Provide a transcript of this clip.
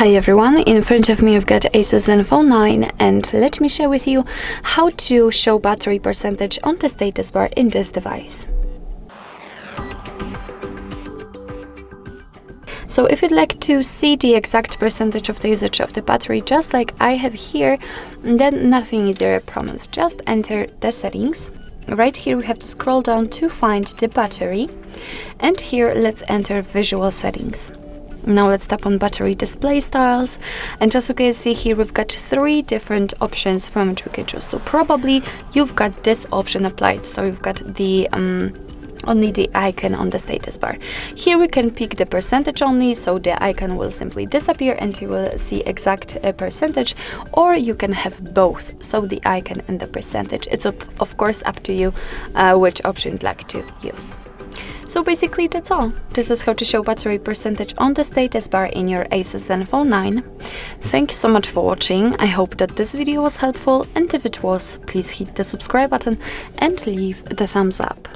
Hi everyone, in front of me I've got Asus Zenfone 9 and let me share with you how to show battery percentage on the status bar in this device. So if you'd like to see the exact percentage of the usage of the battery just like I have here, then nothing easier, I promise. Just enter the settings. Right here we have to scroll down to find the battery, and here let's enter visual settings. Now let's tap on battery display styles, and as you can see here we've got 3 different options from which we can choose. So probably you've got this option applied, so you've got the only the icon on the status bar. Here we can pick the percentage only, so the icon will simply disappear and you will see exact percentage, or you can have both, so the icon and the percentage. It's of course up to you which option you'd like to use. So basically that's all. This is how to show battery percentage on the status bar in your Asus Zenfone 9. Thank you so much for watching. I hope that this video was helpful, and if it was, please hit the subscribe button and leave the thumbs up.